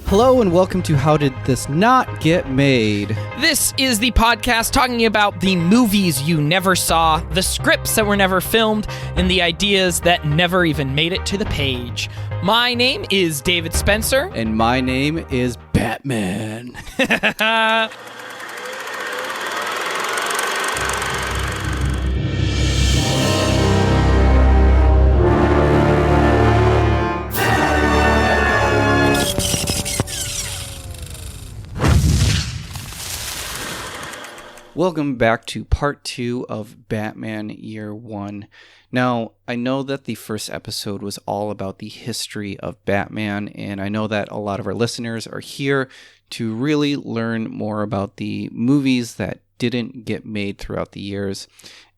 Hello and welcome to How Did This Not Get Made? This is the podcast talking about the movies you never saw, the scripts that were never filmed, and the ideas that never even made it to the page. My name is David Spencer. And my name is Batman. Welcome back to part 2 of Batman Year 1. Now, I know that the first episode was all about the history of Batman, and I know that a lot of our listeners are here to really learn more about the movies that didn't get made throughout the years.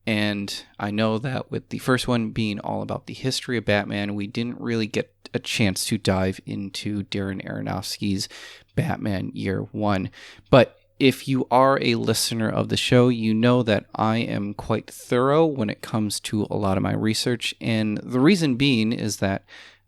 And I know that with the first one being all about the history of Batman, we didn't really get a chance to dive into Darren Aronofski's Batman Year 1. But if you are a listener of the show, you know that I am quite thorough when it comes to a lot of my research. And the reason being is that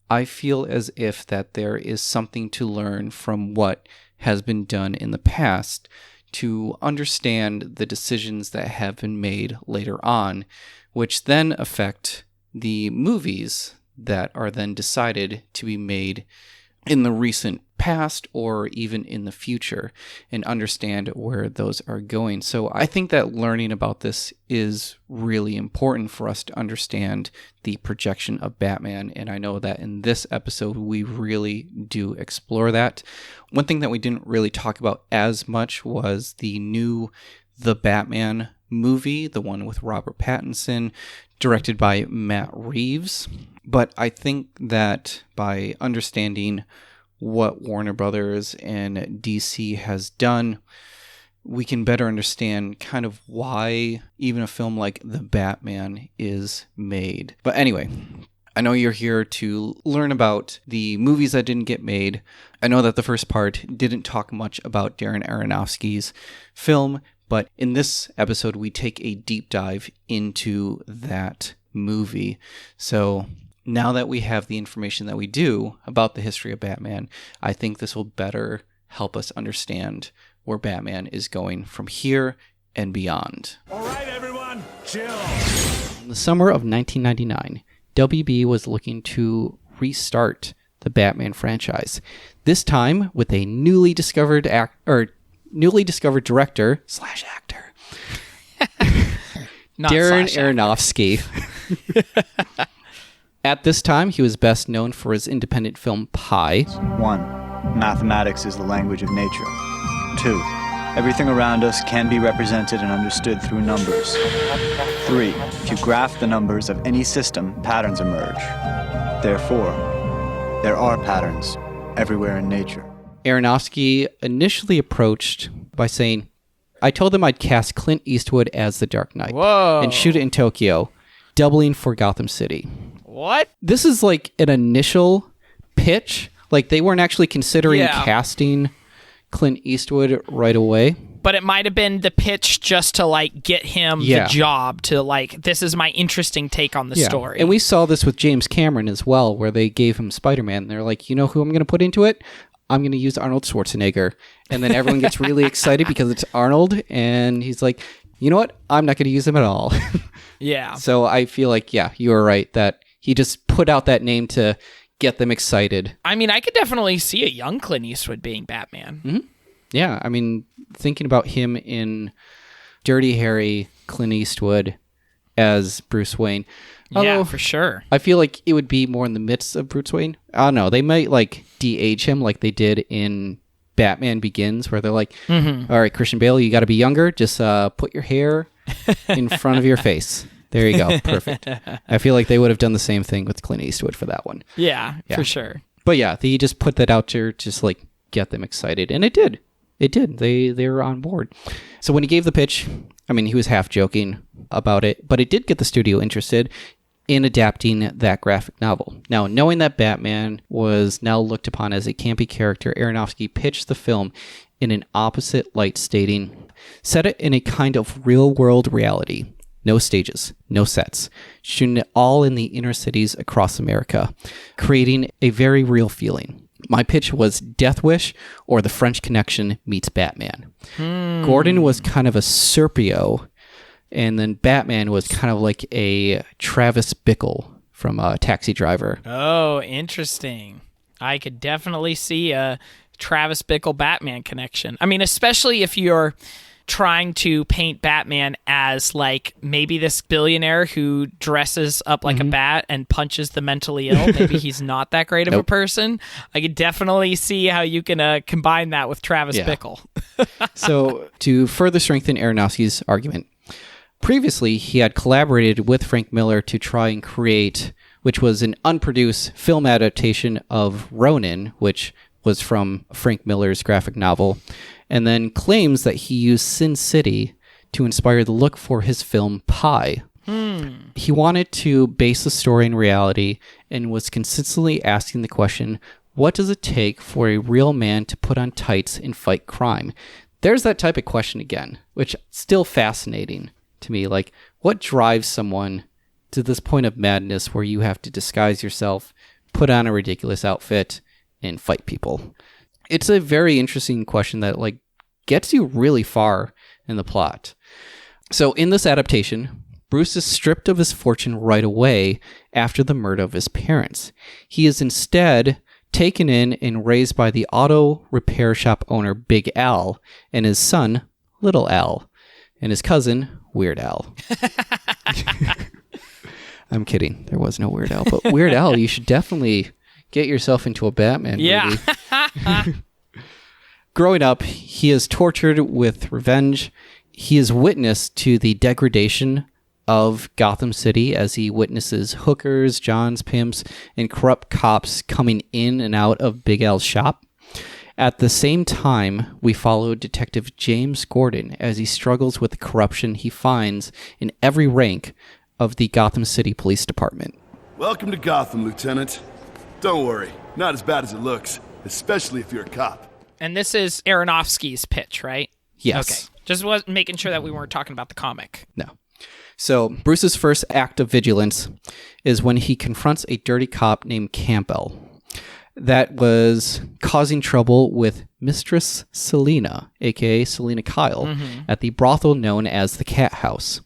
I feel as if that there is something to learn from what has been done in the past to understand the decisions that have been made later on, which then affect the movies that are then decided to be made in the recent past or even in the future, and understand where those are going. So I think that learning about this is really important for us to understand the projection of Batman, and I know that in this episode we really do explore that. One thing that we didn't really talk about as much was the new The Batman movie, the one with Robert Pattinson, directed by Matt Reeves. But I think that by understanding what Warner Brothers and DC has done, we can better understand kind of why even a film like The Batman is made. But anyway, I know you're here to learn about the movies that didn't get made. I know that the first part didn't talk much about Darren Aronofski's film, but in this episode we take a deep dive into that movie. So now that we have the information that we do about the history of Batman, I think this will better help us understand where Batman is going from here and beyond. All right, everyone, chill. In the summer of 1999, WB was looking to restart the Batman franchise. This time with a newly discovered director / actor, Darren Aronofsky. At this time, he was best known for his independent film Pi. 1. Mathematics is the language of nature. 2. Everything around us can be represented and understood through numbers. 3. If you graph the numbers of any system, patterns emerge. Therefore, there are patterns everywhere in nature. Aronofsky initially approached by saying, I told them I'd cast Clint Eastwood as the Dark Knight. Whoa. And shoot it in Tokyo, doubling for Gotham City. What? This is like an initial pitch. Like they weren't actually considering casting Clint Eastwood right away. But it might have been the pitch just to like get him the job, to like, this is my interesting take on the story. And we saw this with James Cameron as well, where they gave him Spider-Man. They're like, you know who I'm going to put into it? I'm going to use Arnold Schwarzenegger. And then everyone gets really excited because it's Arnold. And he's like, you know what? I'm not going to use him at all. Yeah. So I feel like, you were right that he just put out that name to get them excited. I mean, I could definitely see a young Clint Eastwood being Batman. Mm-hmm. Yeah, I mean, thinking about him in Dirty Harry, Clint Eastwood as Bruce Wayne. Yeah, for sure. I feel like it would be more in the midst of Bruce Wayne. I don't know. They might like de-age him like they did in Batman Begins, where they're like, all right, Christian Bale, you got to be younger. Just put your hair in front of your face. There you go. Perfect. I feel like they would have done the same thing with Clint Eastwood for that one. Yeah, for sure. But yeah, they just put that out there, just like get them excited. And it did. It did. They were on board. So when he gave the pitch, I mean, he was half joking about it, but it did get the studio interested in adapting that graphic novel. Now, knowing that Batman was now looked upon as a campy character, Aronofsky pitched the film in an opposite light, stating, set it in a kind of real-world reality. No stages, no sets, shooting it all in the inner cities across America, creating a very real feeling. My pitch was Death Wish or The French Connection meets Batman. Gordon was kind of a Serpio, and then Batman was kind of like a Travis Bickle from Taxi Driver. Oh, interesting. I could definitely see a Travis Bickle Batman connection. I mean, especially if you're trying to paint Batman as like maybe this billionaire who dresses up like a bat and punches the mentally ill. Maybe he's not that great of a person. I could definitely see how you can combine that with Travis Bickle. So to further strengthen Aronofsky's argument, previously he had collaborated with Frank Miller to try and create, which was an unproduced film adaptation of Ronin, which was from Frank Miller's graphic novel, and then claims that he used Sin City to inspire the look for his film Pi. He wanted to base the story in reality and was consistently asking the question, what does it take for a real man to put on tights and fight crime? There's that type of question again, which is still fascinating to me. Like, what drives someone to this point of madness where you have to disguise yourself, put on a ridiculous outfit, and fight people? It's a very interesting question that like gets you really far in the plot. So in this adaptation, Bruce is stripped of his fortune right away after the murder of his parents. He is instead taken in and raised by the auto repair shop owner Big Al and his son Little Al and his cousin Weird Al. I'm kidding. There was no Weird Al, but Weird Al, you should definitely get yourself into a Batman movie. Growing up, he is tortured with revenge. He is witness to the degradation of Gotham City as he witnesses hookers, Johns, pimps, and corrupt cops coming in and out of Big Al's shop. At the same time, we follow Detective James Gordon as he struggles with the corruption he finds in every rank of the Gotham City Police Department. Welcome to Gotham, Lieutenant. Don't worry, not as bad as it looks, especially if you're a cop. And this is Aronofsky's pitch, right? Yes. Okay. Just was making sure that we weren't talking about the comic. No. So Bruce's first act of vigilance is when he confronts a dirty cop named Campbell that was causing trouble with Mistress Selena, aka Selena Kyle, at the brothel known as the Cat House.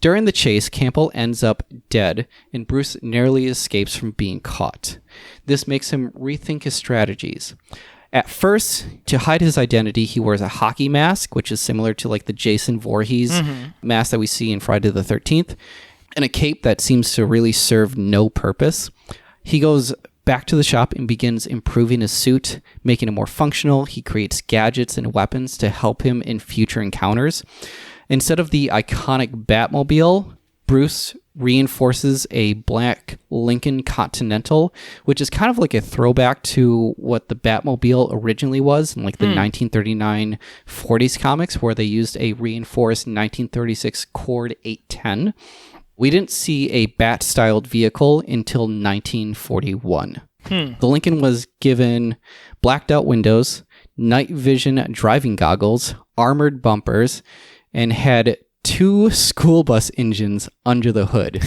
During the chase, Campbell ends up dead, and Bruce narrowly escapes from being caught. This makes him rethink his strategies. At first, to hide his identity, he wears a hockey mask, which is similar to like the Jason Voorhees mask that we see in Friday the 13th, and a cape that seems to really serve no purpose. He goes back to the shop and begins improving his suit, making it more functional. He creates gadgets and weapons to help him in future encounters. Instead of the iconic Batmobile, Bruce reinforces a black Lincoln Continental, which is kind of like a throwback to what the Batmobile originally was in like the 1939 40s comics, where they used a reinforced 1936 Cord 810. We didn't see a Bat-styled vehicle until 1941. The Lincoln was given blacked-out windows, night vision driving goggles, armored bumpers, and had 2 school bus engines under the hood.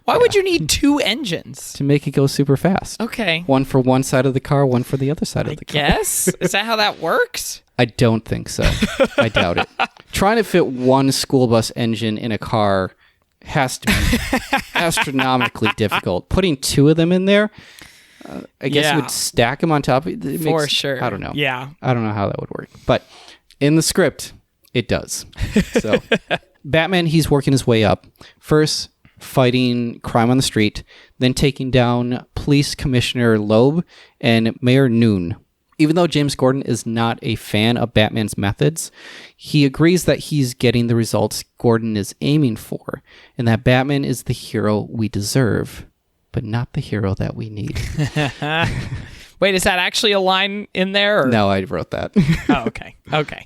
Why would you need 2 engines? To make it go super fast. Okay. One for one side of the car, one for the other side of the car. Yes? Is that how that works? I don't think so. I doubt it. Trying to fit one school bus engine in a car has to be astronomically difficult. Putting 2 of them in there, I guess you would stack them on top. For sure. I don't know. Yeah. I don't know how that would work. But in the script, it does. So Batman, he's working his way up. First, fighting crime on the street, then taking down Police Commissioner Loeb and Mayor Noon. Even though James Gordon is not a fan of Batman's methods, he agrees that he's getting the results Gordon is aiming for, and that Batman is the hero we deserve, but not the hero that we need. Wait, is that actually a line in there? Or? No, I wrote that. Oh, okay. Okay.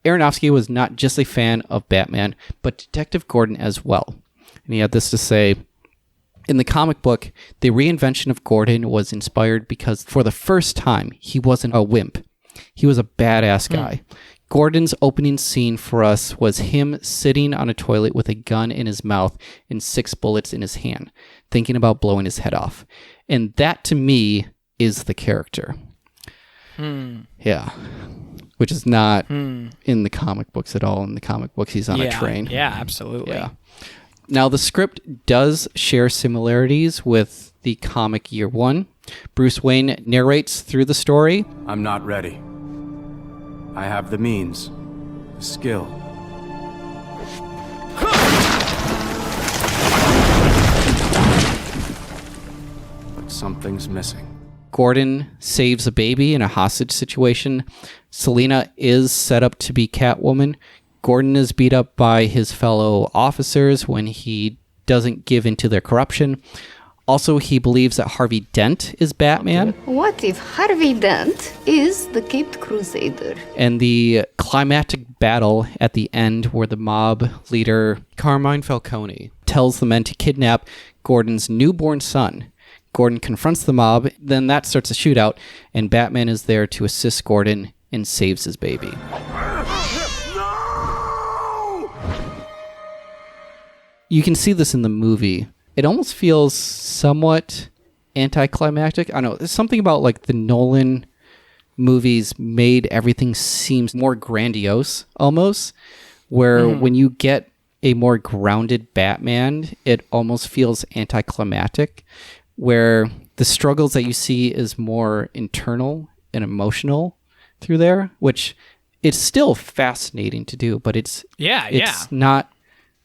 Aronofsky was not just a fan of Batman, but Detective Gordon as well. And he had this to say: in the comic book, the reinvention of Gordon was inspired because for the first time, he wasn't a wimp. He was a badass guy. Gordon's opening scene for us was him sitting on a toilet with a gun in his mouth and 6 bullets in his hand, thinking about blowing his head off. And that, to me, is the character. Yeah. Which is not in the comic books at all. In the comic books, he's on a train. Yeah, absolutely. Yeah. Now, the script does share similarities with the comic Year One. Bruce Wayne narrates through the story. I'm not ready. I have the means, the skill. But something's missing. Gordon saves a baby in a hostage situation. Selina is set up to be Catwoman. Gordon is beat up by his fellow officers when he doesn't give in to their corruption. Also, he believes that Harvey Dent is Batman. What if Harvey Dent is the Caped Crusader? And the climactic battle at the end where the mob leader, Carmine Falcone, tells the men to kidnap Gordon's newborn son. Gordon confronts the mob, then that starts a shootout, and Batman is there to assist Gordon and saves his baby. You can see this in the movie. It almost feels somewhat anticlimactic. I don't know. There's something about like the Nolan movies made everything seems more grandiose almost, where when you get a more grounded Batman, it almost feels anticlimactic, where the struggles that you see is more internal and emotional through there, which it's still fascinating to do, but it's not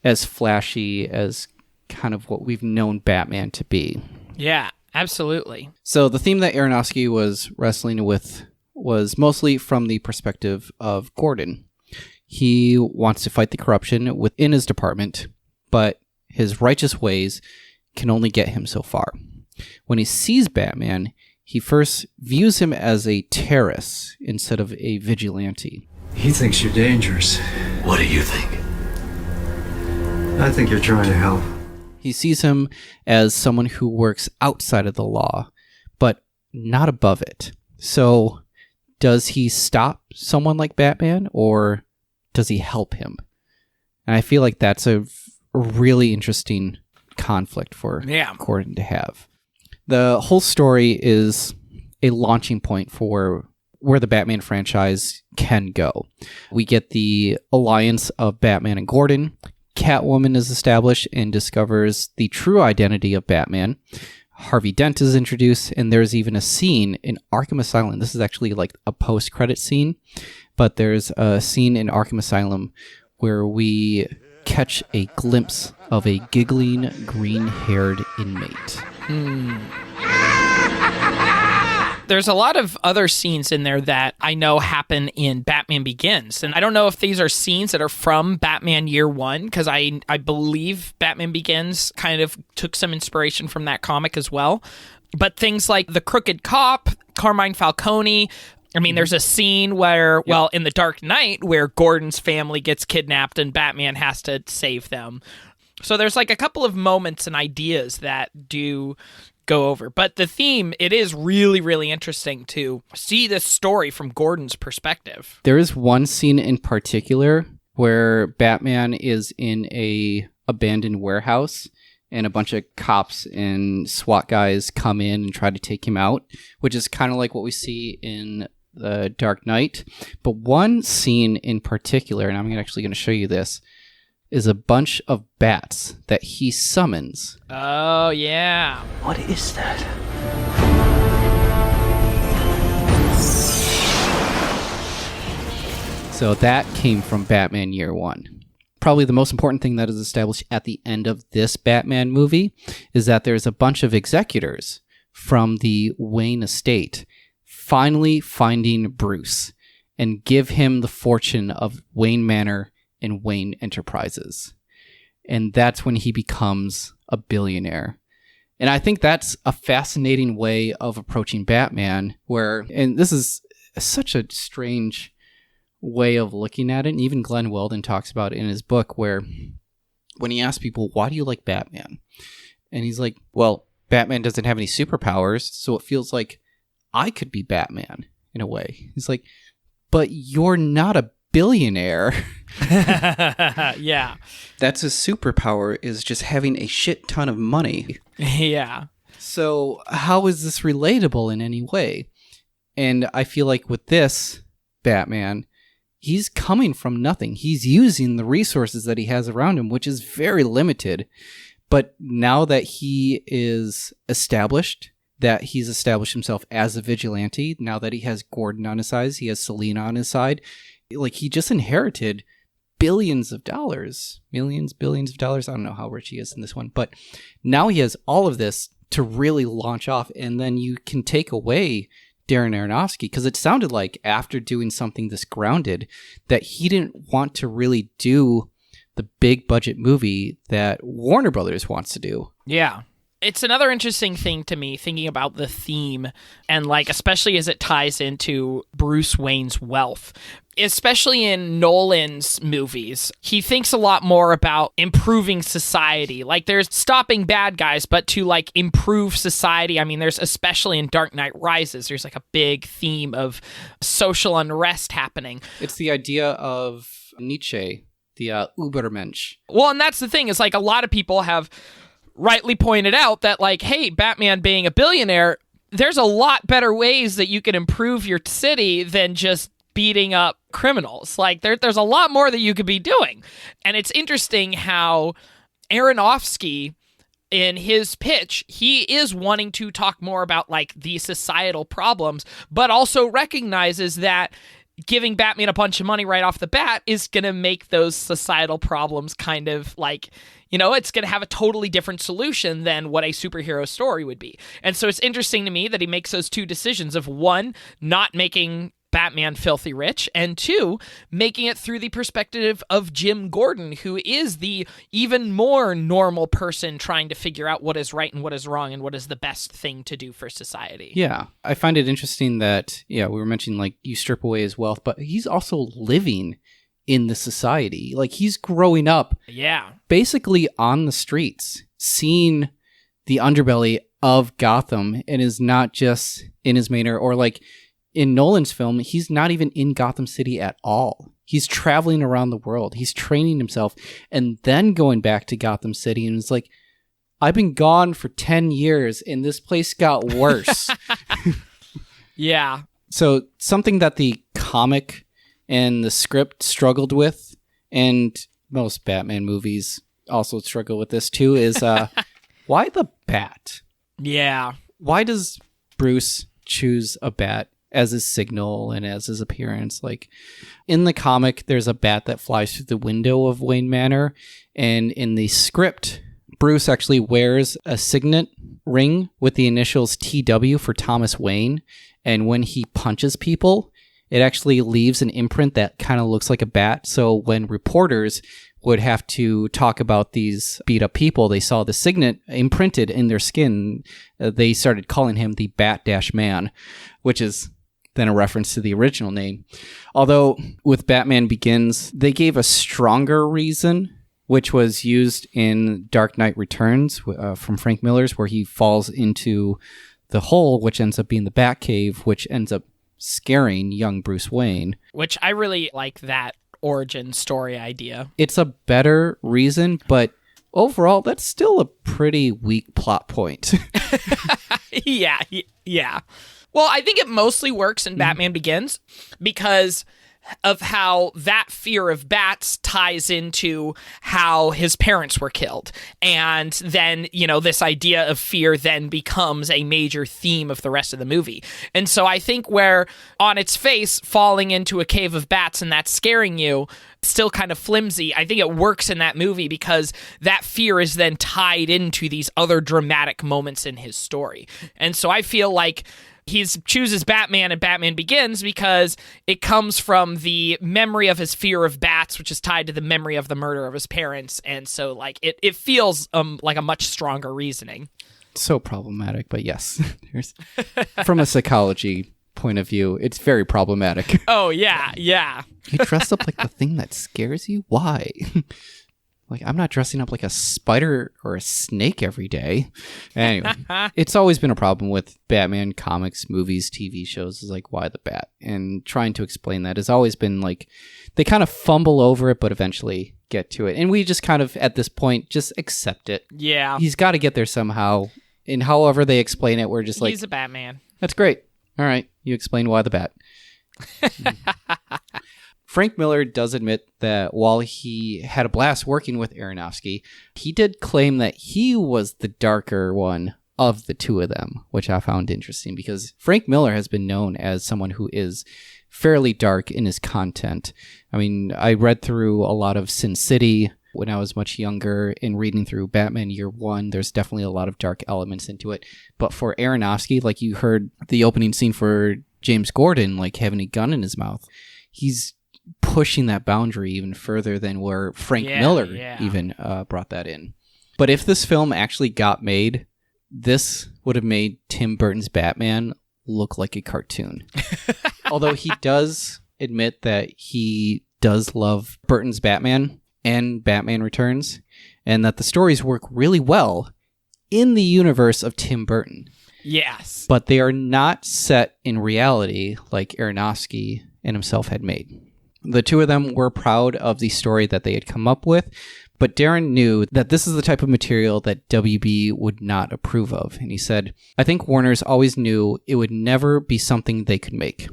as flashy as kind of what we've known Batman to be. Yeah, absolutely. So the theme that Aronofsky was wrestling with was mostly from the perspective of Gordon. He wants to fight the corruption within his department, but his righteous ways can only get him so far. When he sees Batman, he first views him as a terrorist instead of a vigilante. He thinks you're dangerous. What do you think? I think you're trying to help. He sees him as someone who works outside of the law, but not above it. So, does he stop someone like Batman, or does he help him? And I feel like that's a really interesting conflict for Gordon to have. The whole story is a launching point for where the Batman franchise can go. We get the alliance of Batman and Gordon. Catwoman is established and discovers the true identity of Batman. Harvey Dent is introduced, and there's even a scene in Arkham Asylum. This is actually like a post-credit scene, but there's a scene in Arkham Asylum where we catch a glimpse of a giggling, green-haired inmate. There's a lot of other scenes in there that I know happen in Batman Begins. And I don't know if these are scenes that are from Batman Year One, because I believe Batman Begins kind of took some inspiration from that comic as well. But things like the crooked cop, Carmine Falcone. I mean, there's a scene where, in The Dark Knight, where Gordon's family gets kidnapped and Batman has to save them. So there's like a couple of moments and ideas that do go over. But the theme, it is really, really interesting to see this story from Gordon's perspective. There is one scene in particular where Batman is in a abandoned warehouse and a bunch of cops and SWAT guys come in and try to take him out, which is kind of like what we see in The Dark Knight. But one scene in particular, and I'm actually going to show you this, is a bunch of bats that he summons. Oh, yeah. What is that? So that came from Batman Year One. Probably the most important thing that is established at the end of this Batman movie is that there's a bunch of executors from the Wayne estate finally finding Bruce and give him the fortune of Wayne Manor and Wayne Enterprises. And that's when he becomes a billionaire. And I think that's a fascinating way of approaching Batman, and this is such a strange way of looking at it. And even Glen Weldon talks about it in his book, where when he asks people, why do you like Batman? And he's like, well, Batman doesn't have any superpowers, so it feels like I could be Batman in a way. He's like, but you're not a billionaire. Yeah. That's his superpower, is just having a shit ton of money. Yeah. So how is this relatable in any way? And I feel like with this Batman, he's coming from nothing. He's using the resources that he has around him, which is very limited. But now that he is established, that he's established himself as a vigilante, now that he has Gordon on his side, he has Selina on his side, like he just inherited billions of dollars, millions, billions of dollars. I don't know how rich he is in this one, but now he has all of this to really launch off. And then you can take away Darren Aronofsky, because it sounded like after doing something this grounded that he didn't want to really do the big budget movie that Warner Brothers wants to do. Yeah. It's another interesting thing to me, thinking about the theme, and like especially as it ties into Bruce Wayne's wealth. Especially in Nolan's movies, he thinks a lot more about improving society. Like there's stopping bad guys, but to like improve society. I mean, there's especially in Dark Knight Rises, there's like a big theme of social unrest happening. It's the idea of Nietzsche, the Übermensch. Well, and that's the thing, is like a lot of people have rightly pointed out that like, hey, Batman being a billionaire, there's a lot better ways that you can improve your city than just beating up criminals. Like there's a lot more that you could be doing. And it's interesting how Aronofsky, in his pitch, he is wanting to talk more about like the societal problems, but also recognizes that giving Batman a bunch of money right off the bat is going to make those societal problems kind of like, you know, it's going to have a totally different solution than what a superhero story would be. And so it's interesting to me that he makes those two decisions of, one, not making Batman filthy rich, and two, making it through the perspective of Jim Gordon, who is the even more normal person trying to figure out what is right and what is wrong and what is the best thing to do for society. Yeah, I find it interesting that, we were mentioning like you strip away his wealth, but he's also living in the society. Like he's growing up basically on the streets, seeing the underbelly of Gotham, and is not just in his manor, or like in Nolan's film, he's not even in Gotham City at all. He's traveling around the world. He's training himself and then going back to Gotham City. And it's like, I've been gone for 10 years and this place got worse. Yeah. So something that the comic and the script struggled with, and most Batman movies also struggle with this too, is why the bat? Yeah. Why does Bruce choose a bat as his signal and as his appearance? Like in the comic, there's a bat that flies through the window of Wayne Manor, and in the script, Bruce actually wears a signet ring with the initials TW for Thomas Wayne, and when he punches people, it actually leaves an imprint that kind of looks like a bat. So when reporters would have to talk about these beat up people, they saw the signet imprinted in their skin. They started calling him the Bat-Man, which is then a reference to the original name. Although with Batman Begins, they gave a stronger reason, which was used in Dark Knight Returns from Frank Miller's, where he falls into the hole, which ends up being the Batcave, which ends up scaring young Bruce Wayne. Which I really like that origin story idea. It's a better reason, but overall, that's still a pretty weak plot point. Yeah. Well, I think it mostly works in Batman Begins because of how that fear of bats ties into how his parents were killed. And then, this idea of fear then becomes a major theme of the rest of the movie. And so I think where on its face, falling into a cave of bats and that's scaring you, still kind of flimsy, I think it works in that movie because that fear is then tied into these other dramatic moments in his story. And so I feel like he chooses Batman and Batman Begins because it comes from the memory of his fear of bats, which is tied to the memory of the murder of his parents. And so it feels like a much stronger reasoning. So problematic, but yes, there's from a psychology point of view, it's very problematic. Oh, yeah. You dress up like the thing that scares you? Why? Like, I'm not dressing up like a spider or a snake every day. Anyway, it's always been a problem with Batman comics, movies, TV shows, is like, why the bat? And trying to explain that has always been like, they kind of fumble over it, but eventually get to it. And we just kind of, at this point, just accept it. Yeah. He's got to get there somehow. And however they explain it, we're just like... He's a Batman. That's great. All right. You explain why the bat. Frank Miller does admit that while he had a blast working with Aronofsky, he did claim that he was the darker one of the two of them, which I found interesting because Frank Miller has been known as someone who is fairly dark in his content. I mean, I read through a lot of Sin City when I was much younger, and reading through Batman Year One, there's definitely a lot of dark elements into it. But for Aronofsky, like you heard the opening scene for James Gordon, like having a gun in his mouth, he's pushing that boundary even further than where Frank Miller even brought that in. But if this film actually got made, this would have made Tim Burton's Batman look like a cartoon. Although he does admit that he does love Burton's Batman and Batman Returns, and that the stories work really well in the universe of Tim Burton. Yes. But they are not set in reality like Aronofsky and himself had made. The two of them were proud of the story that they had come up with, but Darren knew that this is the type of material that WB would not approve of. And he said, I think Warner's always knew it would never be something they could make.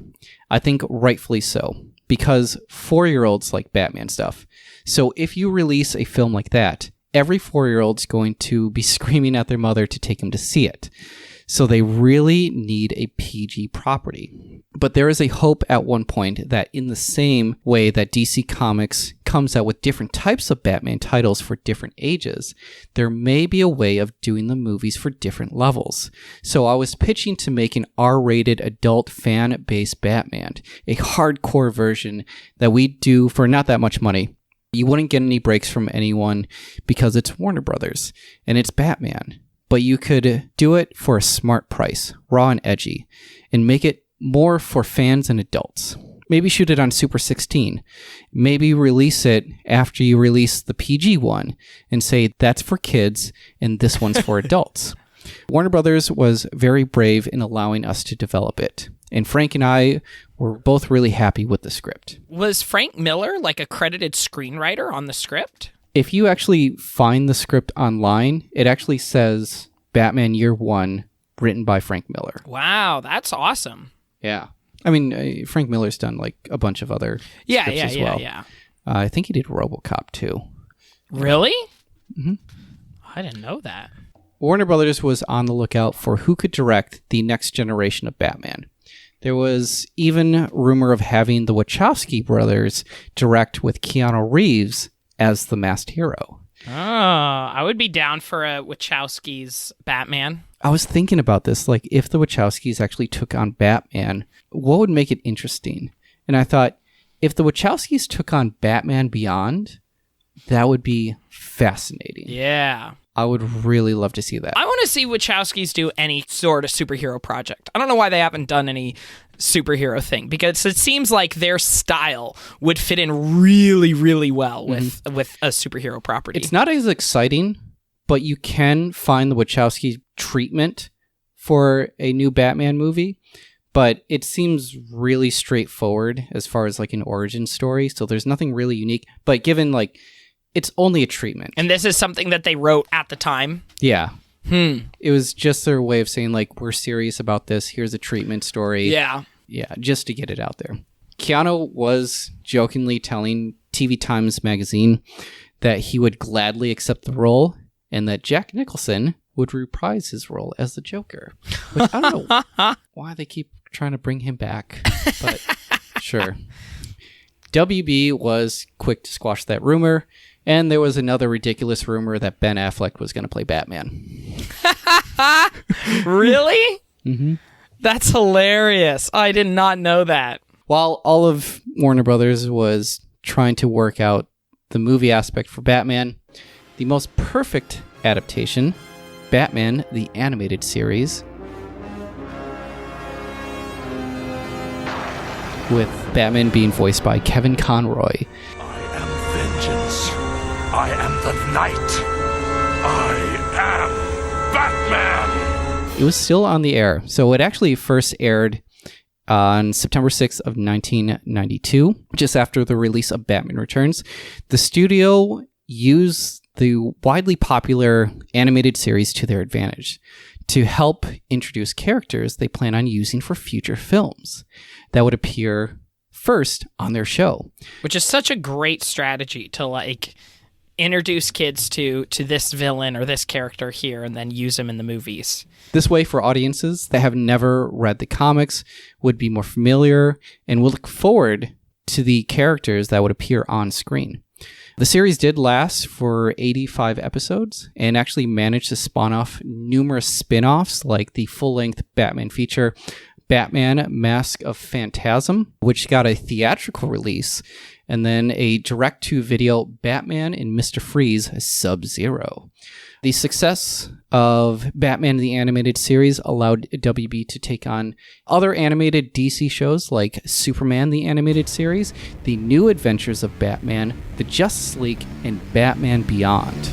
I think rightfully so, because 4-year-olds like Batman stuff. So if you release a film like that, every 4-year-old's going to be screaming at their mother to take them to see it. So they really need a PG property. But there is a hope at one point that in the same way that DC Comics comes out with different types of Batman titles for different ages, there may be a way of doing the movies for different levels. So I was pitching to make an R-rated adult fan-based Batman, a hardcore version that we do for not that much money. You wouldn't get any breaks from anyone because it's Warner Brothers and it's Batman. But you could do it for a smart price, raw and edgy, and make it more for fans and adults. Maybe shoot it on Super 16. Maybe release it after you release the PG one and say that's for kids and this one's for adults. Warner Brothers was very brave in allowing us to develop it. And Frank and I were both really happy with the script. Was Frank Miller like a credited screenwriter on the script? If you actually find the script online, it actually says Batman Year One, written by Frank Miller. Wow, that's awesome. Yeah. I mean, Frank Miller's done like a bunch of other scripts as well. Yeah. I think he did RoboCop too. Really? Mm-hmm. I didn't know that. Warner Brothers was on the lookout for who could direct the next generation of Batman. There was even rumor of having the Wachowski brothers direct with Keanu Reeves as the masked hero. Oh, I would be down for a Wachowski's Batman. I was thinking about this, like if the Wachowskis actually took on Batman, what would make it interesting? And I thought, if the Wachowskis took on Batman Beyond, that would be fascinating. Yeah. I would really love to see that. I want to see Wachowskis do any sort of superhero project. I don't know why they haven't done any superhero thing, because it seems like their style would fit in really, really well with a superhero property. It's not as exciting, but you can find the Wachowski treatment for a new Batman movie, but it seems really straightforward as far as like an origin story, so there's nothing really unique. But given like it's only a treatment. And this is something that they wrote at the time? Yeah. It was just their way of saying, like, we're serious about this. Here's a treatment story. Yeah. Yeah, just to get it out there. Keanu was jokingly telling TV Times magazine that he would gladly accept the role and that Jack Nicholson would reprise his role as the Joker. Which I don't know why they keep trying to bring him back, but sure. WB was quick to squash that rumor. And there was another ridiculous rumor that Ben Affleck was going to play Batman. Really? Mm-hmm. That's hilarious. I did not know that. While all of Warner Brothers was trying to work out the movie aspect for Batman, the most perfect adaptation, Batman, the animated series, with Batman being voiced by Kevin Conroy. I am vengeance. I am the night. I am Batman. It was still on the air. So it actually first aired on September 6th of 1992, just after the release of Batman Returns. The studio used the widely popular animated series to their advantage. to help introduce characters they plan on using for future films that would appear first on their show. Which is such a great strategy to like introduce kids to this villain or this character here and then use him in the movies. This way, for audiences that have never read the comics, would be more familiar and will look forward to the characters that would appear on screen. The series did last for 85 episodes and actually managed to spawn off numerous spin-offs like the full-length Batman feature, Batman Mask of Phantasm, which got a theatrical release, and then a direct-to-video Batman and Mr. Freeze Sub-Zero. The success of Batman the Animated Series allowed WB to take on other animated DC shows like Superman the Animated Series, The New Adventures of Batman, The Justice League, and Batman Beyond.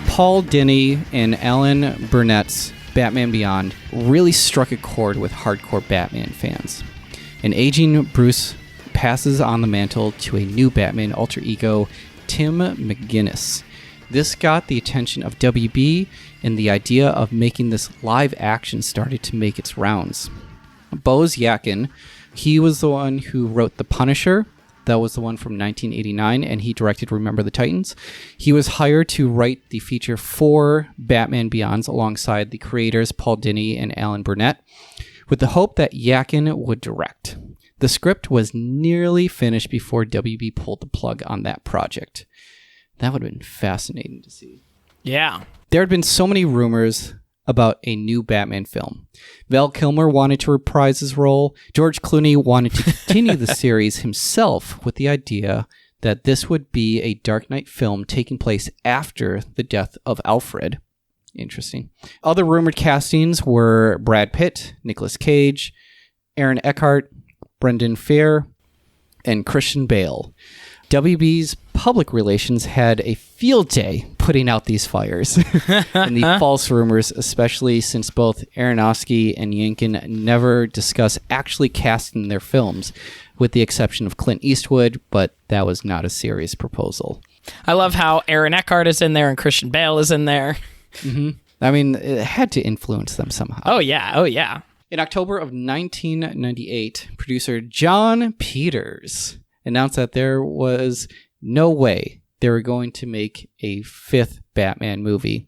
Paul Dini and Alan Burnett's Batman Beyond really struck a chord with hardcore Batman fans. An aging Bruce passes on the mantle to a new Batman alter ego, Tim McGinnis. This got the attention of WB, and the idea of making this live action started to make its rounds. Bose Yakin, he was the one who wrote The Punisher. That was the one from 1989, and he directed Remember the Titans. He was hired to write the feature for Batman Beyond alongside the creators Paul Dini and Alan Burnett, with the hope that Yakin would direct. The script was nearly finished before WB pulled the plug on that project. That would have been fascinating to see. Yeah. There had been so many rumors about a new Batman film. Val Kilmer wanted to reprise his role. George Clooney wanted to continue the series himself with the idea that this would be a Dark Knight film taking place after the death of Alfred. Interesting. Other rumored castings were Brad Pitt, Nicolas Cage, Aaron Eckhart, Brendan Fehr, and Christian Bale. WB's public relations had a field day putting out these fires and the false rumors, especially since both Aronofsky and Yankin never discuss actually casting their films, with the exception of Clint Eastwood, but that was not a serious proposal. I love how Aaron Eckhart is in there and Christian Bale is in there. Mm-hmm. I mean, it had to influence them somehow. Oh, yeah. In October of 1998, producer John Peters announced that there was no way they were going to make a fifth Batman movie,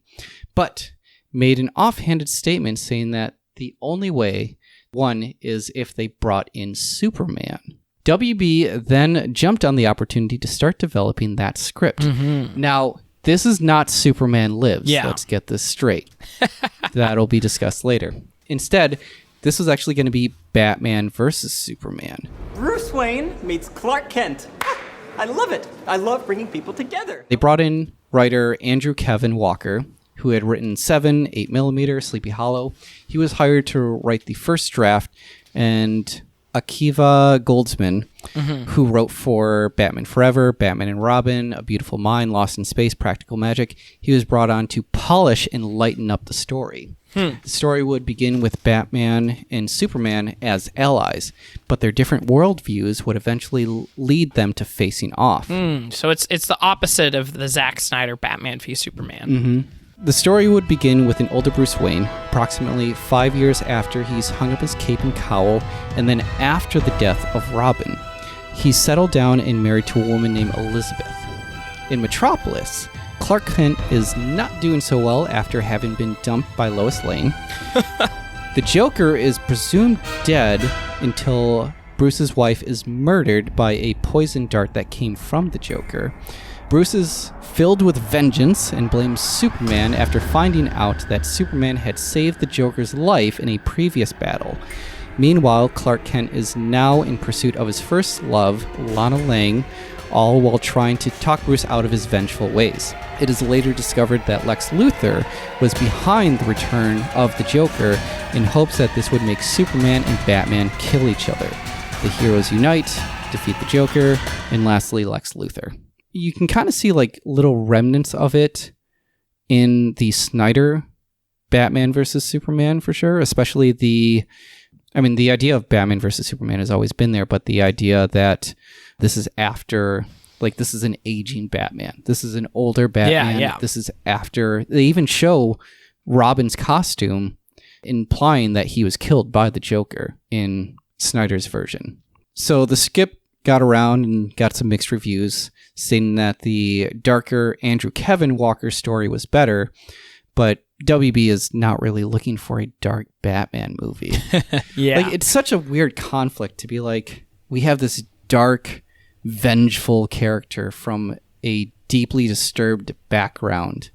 but made an offhanded statement saying that the only way, one, is if they brought in Superman. WB then jumped on the opportunity to start developing that script. Mm-hmm. Now, this is not Superman Lives. Yeah. Let's get this straight. That'll be discussed later. Instead, this was actually going to be Batman versus Superman. Bruce Wayne meets Clark Kent. I love it. I love bringing people together. They brought in writer Andrew Kevin Walker, who had written 7, 8mm, Sleepy Hollow. He was hired to write the first draft, and Akiva Goldsman, who wrote for Batman Forever, Batman and Robin, A Beautiful Mind, Lost in Space, Practical Magic. He was brought on to polish and lighten up the story. The story would begin with Batman and Superman as allies, but their different worldviews would eventually lead them to facing off. So it's the opposite of the Zack Snyder Batman v Superman. Mm-hmm. The story would begin with an older Bruce Wayne, approximately 5 years after he's hung up his cape and cowl, and then after the death of Robin. He's settled down and married to a woman named Elizabeth. In Metropolis, Clark Kent is not doing so well after having been dumped by Lois Lane. The Joker is presumed dead until Bruce's wife is murdered by a poison dart that came from the Joker. Bruce is filled with vengeance and blames Superman after finding out that Superman had saved the Joker's life in a previous battle. Meanwhile, Clark Kent is now in pursuit of his first love, Lana Lang, all while trying to talk Bruce out of his vengeful ways. It is later discovered that Lex Luthor was behind the return of the Joker in hopes that this would make Superman and Batman kill each other. The heroes unite, defeat the Joker, and lastly, Lex Luthor. You can kind of see like little remnants of it in the Snyder Batman versus Superman for sure, especially the idea of Batman versus Superman has always been there, but the idea that this is after Like, this is an aging Batman. This is an older Batman. Yeah. This is after... They even show Robin's costume, implying that he was killed by the Joker in Snyder's version. So the skip got around and got some mixed reviews, stating that the darker Andrew Kevin Walker story was better, but WB is not really looking for a dark Batman movie. Yeah. Like, it's such a weird conflict to be like, we have this dark, vengeful character from a deeply disturbed background.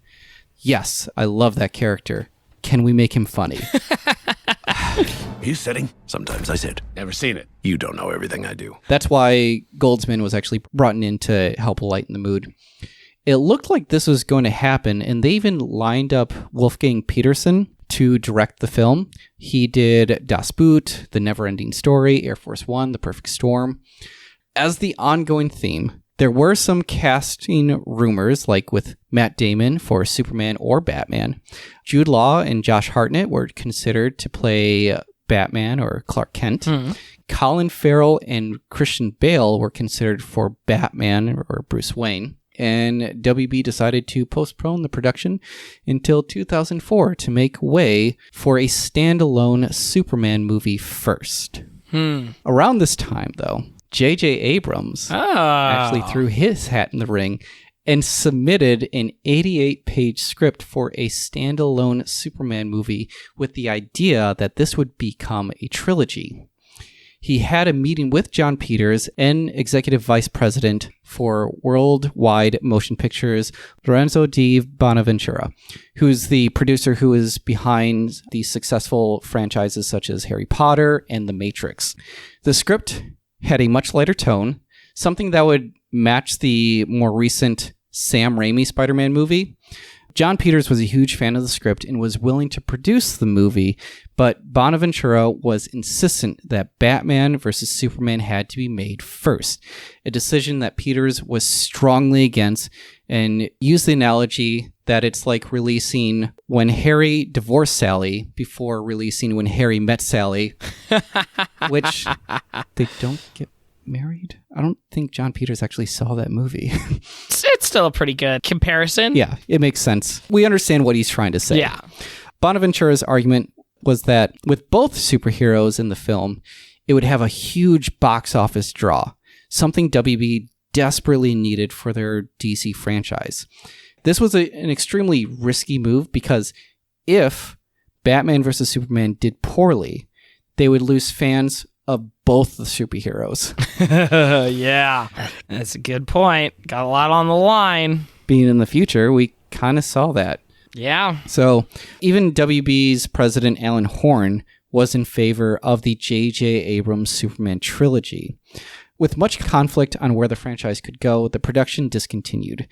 Yes, I love that character. Can we make him funny? He's sitting. Sometimes I sit. Never seen it. You don't know everything I do. That's why Goldsman was actually brought in to help lighten the mood. It looked like this was going to happen, and they even lined up Wolfgang Peterson to direct the film. He did Das Boot, The Neverending Story, Air Force One, The Perfect Storm. As the ongoing theme, there were some casting rumors, like with Matt Damon for Superman or Batman. Jude Law and Josh Hartnett were considered to play Batman or Clark Kent. Colin Farrell and Christian Bale were considered for Batman or Bruce Wayne. And WB decided to postpone the production until 2004 to make way for a standalone Superman movie first. Around this time, though, J.J. Abrams actually threw his hat in the ring and submitted an 88-page script for a standalone Superman movie with the idea that this would become a trilogy. He had a meeting with John Peters and Executive Vice President for Worldwide Motion Pictures, Lorenzo di Bonaventura, who's the producer who is behind the successful franchises such as Harry Potter and The Matrix. The script had a much lighter tone, something that would match the more recent Sam Raimi Spider-Man movie. John Peters was a huge fan of the script and was willing to produce the movie, but Bonaventura was insistent that Batman vs. Superman had to be made first, a decision that Peters was strongly against, and used the analogy that it's like releasing When Harry Divorced Sally before releasing When Harry Met Sally, which they don't get married. I don't think John Peters actually saw that movie. It's still a pretty good comparison. Yeah, it makes sense. We understand what he's trying to say. Yeah. Bonaventura's argument was that with both superheroes in the film, it would have a huge box office draw, something WB desperately needed for their DC franchise. This was an extremely risky move because if Batman vs. Superman did poorly, they would lose fans of both the superheroes. Yeah, that's a good point. Got a lot on the line. Being in the future, we kind of saw that. Yeah. So even WB's president, Alan Horn, was in favor of the J.J. Abrams Superman trilogy. With much conflict on where the franchise could go, the production discontinued.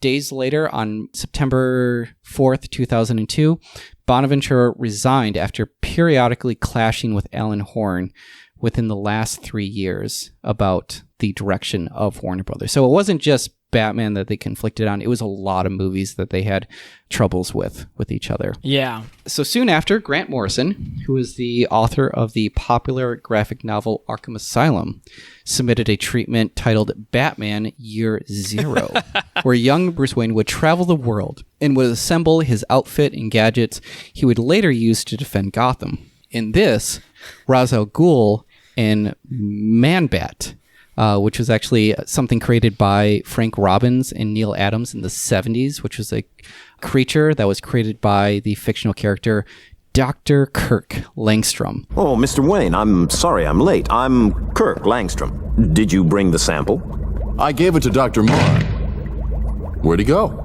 Days later, on September 4th, 2002, Bonaventura resigned after periodically clashing with Alan Horn within the last 3 years about the direction of Warner Brothers. So it wasn't just Batman that they conflicted on. It was a lot of movies that they had troubles with each other. Yeah. So soon after, Grant Morrison, who is the author of the popular graphic novel Arkham Asylum, submitted a treatment titled Batman Year Zero, where young Bruce Wayne would travel the world and would assemble his outfit and gadgets he would later use to defend Gotham. In this, Ra's al Ghul and Man-Bat, which was actually something created by Frank Robbins and Neil Adams in the 70s, which was a creature that was created by the fictional character Dr. Kirk Langstrom. Oh, Mr. Wayne, I'm sorry I'm late. I'm Kirk Langstrom. Did you bring the sample? I gave it to Dr. Marr. Where'd he go?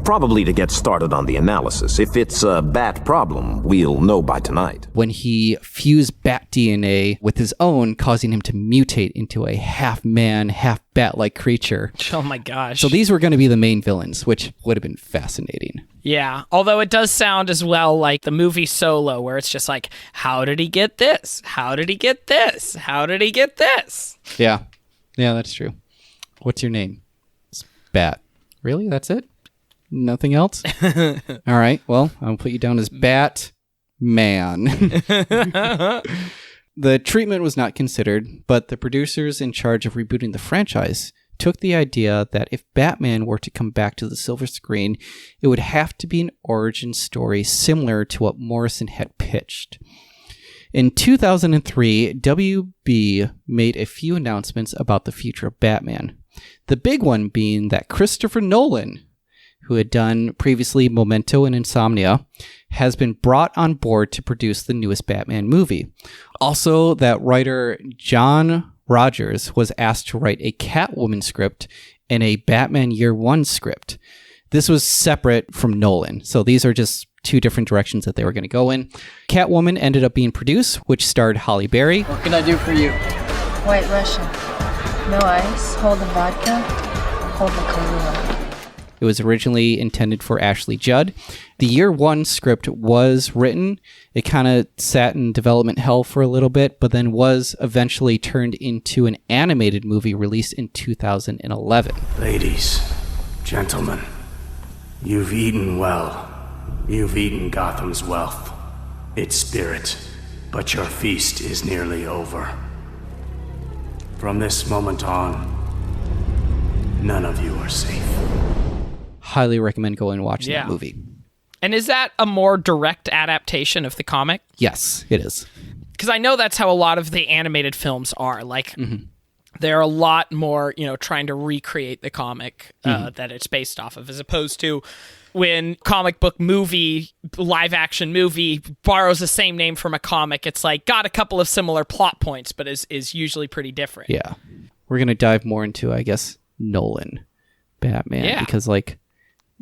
Probably to get started on the analysis. If it's a bat problem, we'll know by tonight. When he fused bat DNA with his own, causing him to mutate into a half-man, half-bat-like creature. Oh my gosh. So these were going to be the main villains, which would have been fascinating. Yeah, although it does sound as well like the movie Solo, where it's just like, how did he get this? How did he get this? How did he get this? Yeah, that's true. What's your name? It's Bat. Really? That's it? Nothing else? All right. Well, I'll put you down as Batman. The treatment was not considered, but the producers in charge of rebooting the franchise took the idea that if Batman were to come back to the silver screen, it would have to be an origin story similar to what Morrison had pitched. In 2003, WB made a few announcements about the future of Batman. The big one being that Christopher Nolan, who had done previously Memento and Insomnia, has been brought on board to produce the newest Batman movie. Also, that writer John Rogers was asked to write a Catwoman script and a Batman Year One script. This was separate from Nolan, so these are just two different directions that they were going to go in. Catwoman ended up being produced, which starred Halle Berry. What can I do for you? White Russian. No ice. Hold the vodka. Hold the Kahlua. It was originally intended for Ashley Judd. The Year One script was written. It kind of sat in development hell for a little bit, but then was eventually turned into an animated movie released in 2011. Ladies, gentlemen, you've eaten well. You've eaten Gotham's wealth, its spirit, but your feast is nearly over. From this moment on, none of you are safe. Highly recommend going and watching that movie. And is that a more direct adaptation of the comic? Yes, it is. Because I know that's how a lot of the animated films are. Like, they're a lot more, trying to recreate the comic that it's based off of, as opposed to when comic book movie, live action movie borrows the same name from a comic. It's like got a couple of similar plot points, but is usually pretty different. Yeah. We're going to dive more into, I guess, Nolan Batman. Yeah. Because, like,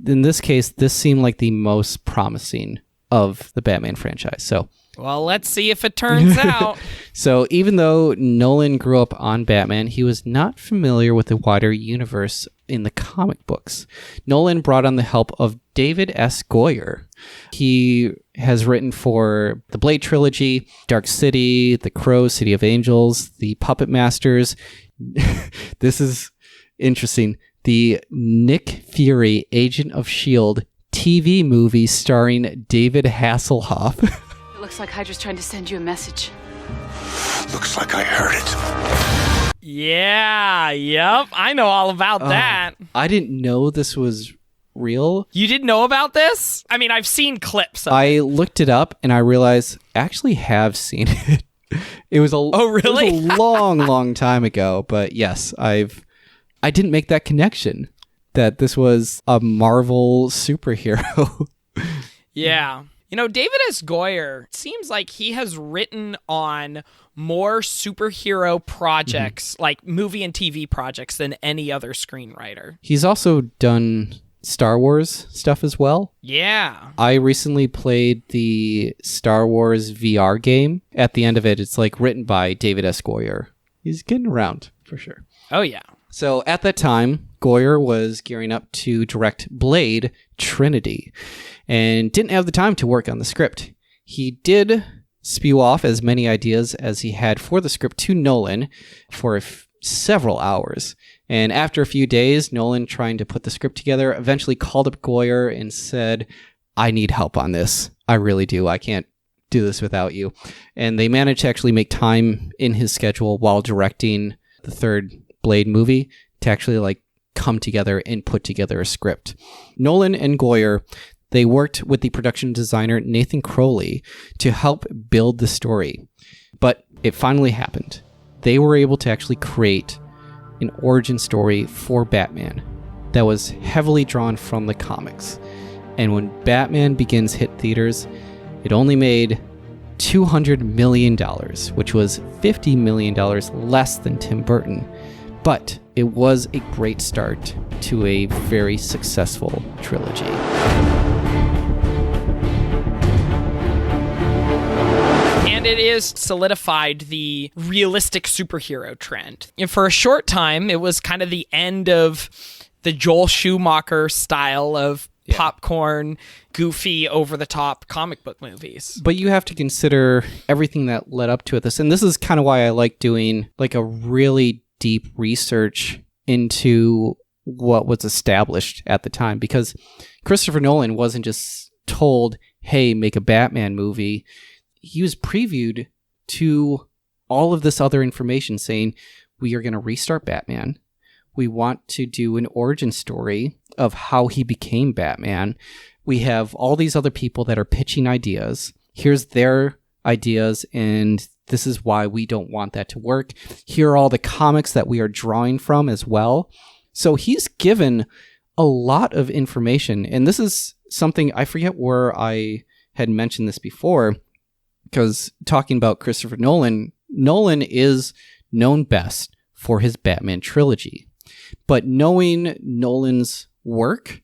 in this case, this seemed like the most promising of the Batman franchise. So, well, let's see if it turns out. So even though Nolan grew up on Batman, he was not familiar with the wider universe in the comic books. Nolan brought on the help of David S. Goyer. He has written for the Blade trilogy, Dark City, The Crow, City of Angels, The Puppet Masters. This is interesting. The Nick Fury, Agent of S.H.I.E.L.D. TV movie starring David Hasselhoff. It looks like Hydra's trying to send you a message. Looks like I heard it. Yeah, yep. I know all about that. I didn't know this was real. You didn't know about this? I mean, I've seen clips of I looked it up and I realized I actually have seen it. It was Oh, really? It was a long time ago, but yes, I didn't make that connection that this was a Marvel superhero. Yeah. David S. Goyer, it seems like he has written on more superhero projects, like movie and TV projects, than any other screenwriter. He's also done Star Wars stuff as well. Yeah. I recently played the Star Wars VR game. At the end of it, it's like written by David S. Goyer. He's getting around for sure. Oh, yeah. So at that time, Goyer was gearing up to direct Blade Trinity and didn't have the time to work on the script. He did spew off as many ideas as he had for the script to Nolan for several hours. And after a few days, Nolan, trying to put the script together, eventually called up Goyer and said, I need help on this. I really do. I can't do this without you. And they managed to actually make time in his schedule while directing the third Blade movie to actually come together and put together a script. Nolan and Goyer, they worked with the production designer Nathan Crowley to help build the story. But it finally happened. They were able to actually create an origin story for Batman that was heavily drawn from the comics. And when Batman Begins hit theaters, it only made $200 million, which was $50 million less than Tim Burton. But it was a great start to a very successful trilogy. And it is solidified the realistic superhero trend. And for a short time, it was kind of the end of the Joel Schumacher style of popcorn, goofy, over-the-top comic book movies. But you have to consider everything that led up to it. And this is kind of why I like doing a really deep research into what was established at the time, because Christopher Nolan wasn't just told, hey, make a Batman movie. He was previewed to all of this other information saying, we are going to restart Batman. we want to do an origin story of how he became Batman. We have all these other people that are pitching ideas. Here's their ideas, and this is why we don't want that to work. Here are all the comics that we are drawing from as well. So he's given a lot of information, and this is something, I forget where I had mentioned this before, because talking about Christopher Nolan, Nolan is known best for his Batman trilogy. But knowing Nolan's work,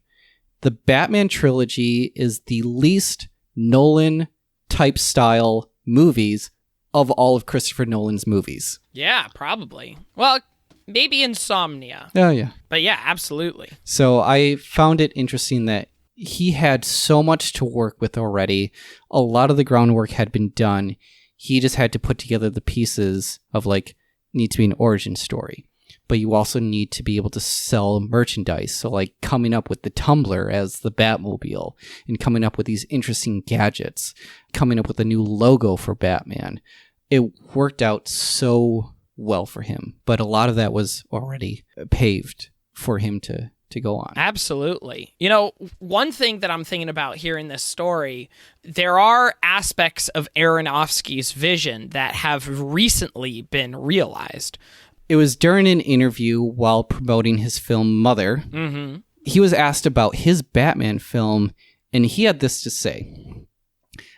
the Batman trilogy is the least Nolan-type style movies of all of Christopher Nolan's movies. Yeah, probably. Well, maybe Insomnia. Oh, yeah. But yeah, absolutely. So I found it interesting that he had so much to work with already. A lot of the groundwork had been done. He just had to put together the pieces of, like, needs to be an origin story. But you also need to be able to sell merchandise. So, like, coming up with the Tumbler as the Batmobile and coming up with these interesting gadgets, coming up with a new logo for Batman. It worked out so well for him. But a lot of that was already paved for him to go on. Absolutely. You know, one thing that I'm thinking about here in this story, there are aspects of Aronofsky's vision that have recently been realized. It was during an interview while promoting his film Mother. Mm-hmm. He was asked about his Batman film, and he had this to say.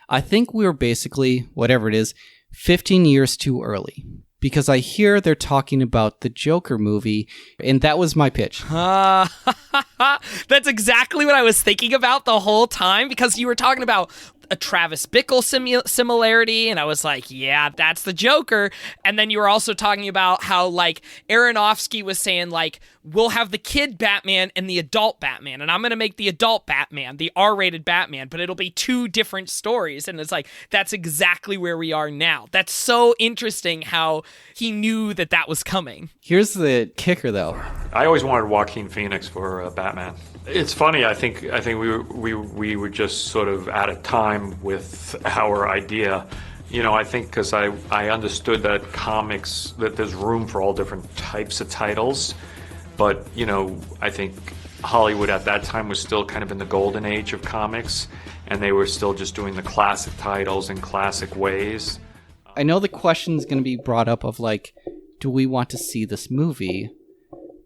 I think we were basically, whatever it is, 15 years too early. Because I hear they're talking about the Joker movie, and that was my pitch. That's exactly what I was thinking about the whole time, because you were talking about a Travis Bickle similarity, and I was like, yeah, that's the Joker. And then you were also talking about how, like, Aronofsky was saying, like, we'll have the kid Batman and the adult Batman, and I'm going to make the adult Batman, the R-rated Batman, but it'll be two different stories. And it's like, that's exactly where we are now. That's so interesting how he knew that that was coming. Here's the kicker, though. I always wanted Joaquin Phoenix for Batman. It's funny. I think we were just sort of out of time with our idea. You know, I think because I understood that comics, that there's room for all different types of titles. But, you know, I think Hollywood at that time was still kind of in the golden age of comics, and they were still just doing the classic titles in classic ways. I know the question's going to be brought up of, like, do we want to see this movie?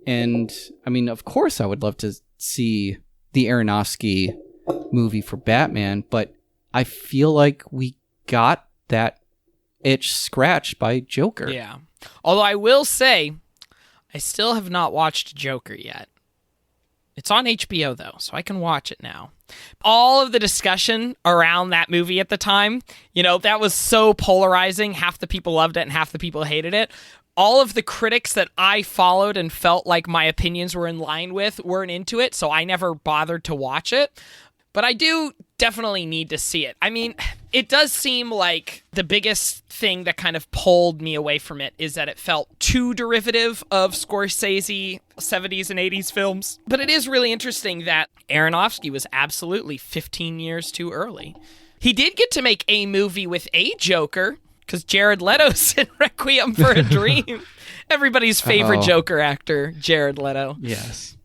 And, I mean, of course I would love to see the Aronofsky movie for Batman, but I feel like we got that itch scratched by Joker. Yeah. Although I will say, I still have not watched Joker yet. It's on HBO, though, so I can watch it now. All of the discussion around that movie at the time, you know, that was so polarizing. Half the people loved it and half the people hated it. All of the critics that I followed and felt like my opinions were in line with weren't into it, so I never bothered to watch it. But I do definitely need to see it. I mean, it does seem like the biggest thing that kind of pulled me away from it is that it felt too derivative of Scorsese 70s and 80s films. But it is really interesting that Aronofsky was absolutely 15 years too early. He did get to make a movie with a Joker, because Jared Leto's in Requiem for a Dream. Everybody's favorite Joker actor, Jared Leto. Yes.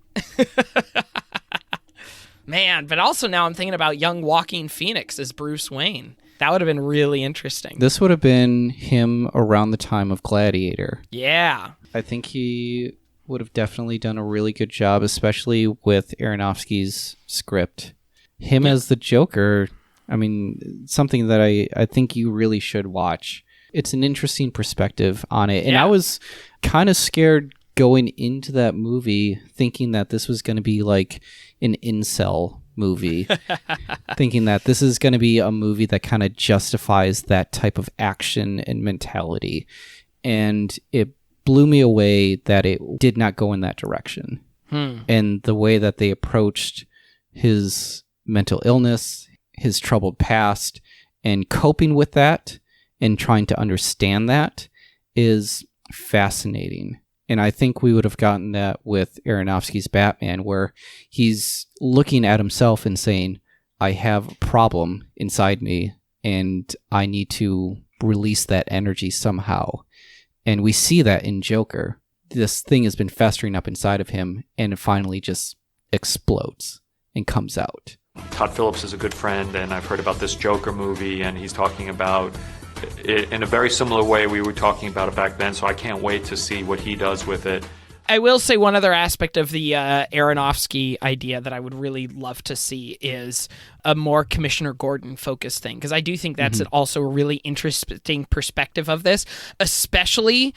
Man, but also now I'm thinking about young Joaquin Phoenix as Bruce Wayne. That would have been really interesting. This would have been him around the time of Gladiator. Yeah. I think he would have definitely done a really good job, especially with Aronofsky's script. Him as the Joker, I mean, something that I think you really should watch. It's an interesting perspective on it. And I was kind of scared going into that movie thinking that this was going to be like an incel movie, thinking that this is going to be a movie that kind of justifies that type of action and mentality. And it blew me away that it did not go in that direction. And the way that they approached his mental illness, his troubled past, and coping with that and trying to understand that is fascinating. And I think we would have gotten that with Aronofsky's Batman, where he's looking at himself and saying, I have a problem inside me and I need to release that energy somehow. And we see that in Joker. this thing has been festering up inside of him, and it finally just explodes and comes out. Todd Phillips is a good friend, and I've heard about this Joker movie, and he's talking about it in a very similar way we were talking about it back then, so I can't wait to see what he does with it. I will say one other aspect of the Aronofsky idea that I would really love to see is a more Commissioner Gordon-focused thing, because I do think that's also a really interesting perspective of this, especially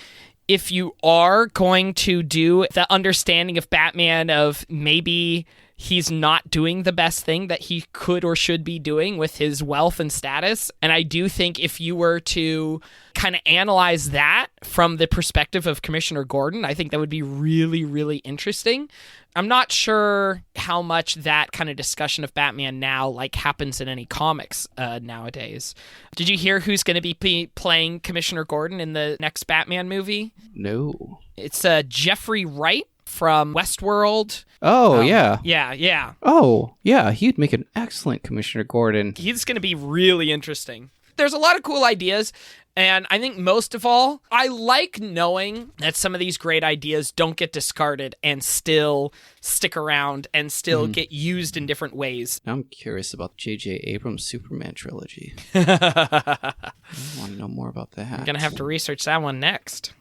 if you are going to do the understanding of Batman of maybe he's not doing the best thing that he could or should be doing with his wealth and status. And I do think if you were to kind of analyze that from the perspective of Commissioner Gordon, I think that would be really, really interesting. I'm not sure how much that kind of discussion of Batman now happens in any comics nowadays. Did you hear who's going to be playing Commissioner Gordon in the next Batman movie? No. It's Jeffrey Wright from Westworld. Oh, yeah. Yeah. Oh, yeah. He'd make an excellent Commissioner Gordon. He's going to be really interesting. There's a lot of cool ideas, and I think most of all, I like knowing that some of these great ideas don't get discarded and still stick around and still get used in different ways. I'm curious about J.J. Abrams' Superman trilogy. I want to know more about that. I'm going to have to research that one next.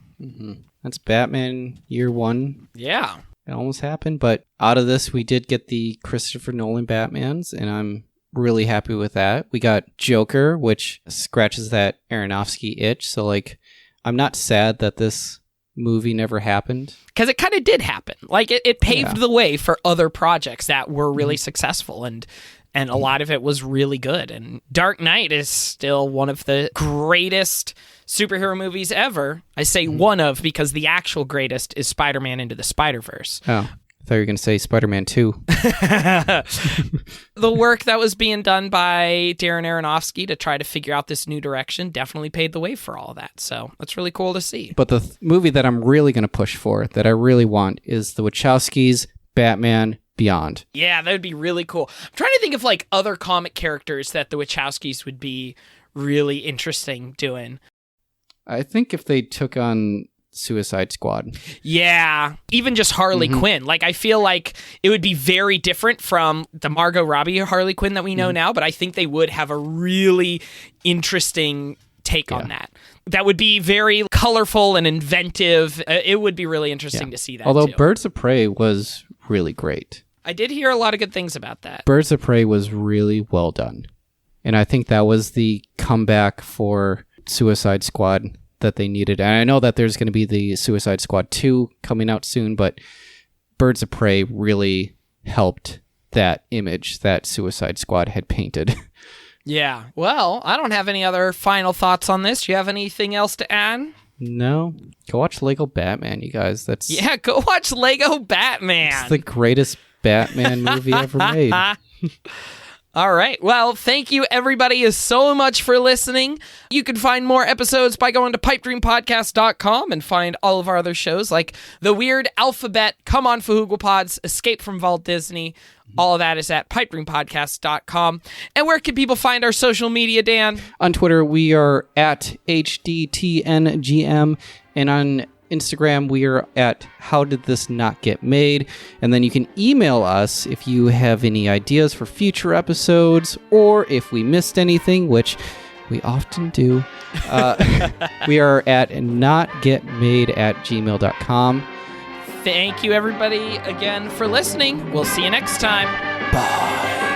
That's Batman Year One. Yeah. It almost happened, but out of this, we did get the Christopher Nolan Batmans, and I'm really happy with that. We got Joker, which scratches that Aronofsky itch, so I'm not sad that this movie never happened. Because it kind of did happen. It paved the way for other projects that were really successful, and a lot of it was really good. And Dark Knight is still one of the greatest superhero movies ever. I say one of because the actual greatest is Spider-Man Into the Spider-Verse. Oh, I thought you were going to say Spider-Man 2. The work that was being done by Darren Aronofsky to try to figure out this new direction definitely paved the way for all of that. So that's really cool to see. But the movie that I'm really going to push for, that I really want, is the Wachowskis' Batman Beyond. Yeah, that would be really cool. I'm trying to think of other comic characters that the Wachowskis would be really interesting doing. I think if they took on Suicide Squad. Yeah, even just Harley Quinn. I feel like it would be very different from the Margot Robbie Harley Quinn that we know now, but I think they would have a really interesting take on that. That would be very colorful and inventive. It would be really interesting to see that. Although too. Birds of Prey was really great. I did hear a lot of good things about that. Birds of Prey was really well done. And I think that was the comeback for Suicide Squad that they needed. And I know that there's going to be the Suicide Squad 2 coming out soon, but Birds of Prey really helped that image that Suicide Squad had painted. Yeah. Well, I don't have any other final thoughts on this. Do you have anything else to add? No. Go watch Lego Batman, you guys. Yeah, go watch Lego Batman. It's the greatest Batman movie ever made. All right. Well, thank you everybody so much for listening. You can find more episodes by going to pipedreampodcast.com and find all of our other shows like The Weird Alphabet, Come On Fahooglepods, Escape from Walt Disney. All of that is at pipedreampodcast.com. And where can people find our social media, Dan? On Twitter, we are at HDTNGM, and on Instagram, we are at How Did This Not Get Made? And then you can email us if you have any ideas for future episodes, or if we missed anything, which we often do. We are at notgetmade@gmail.com. Thank you, everybody, again for listening. We'll see you next time. Bye.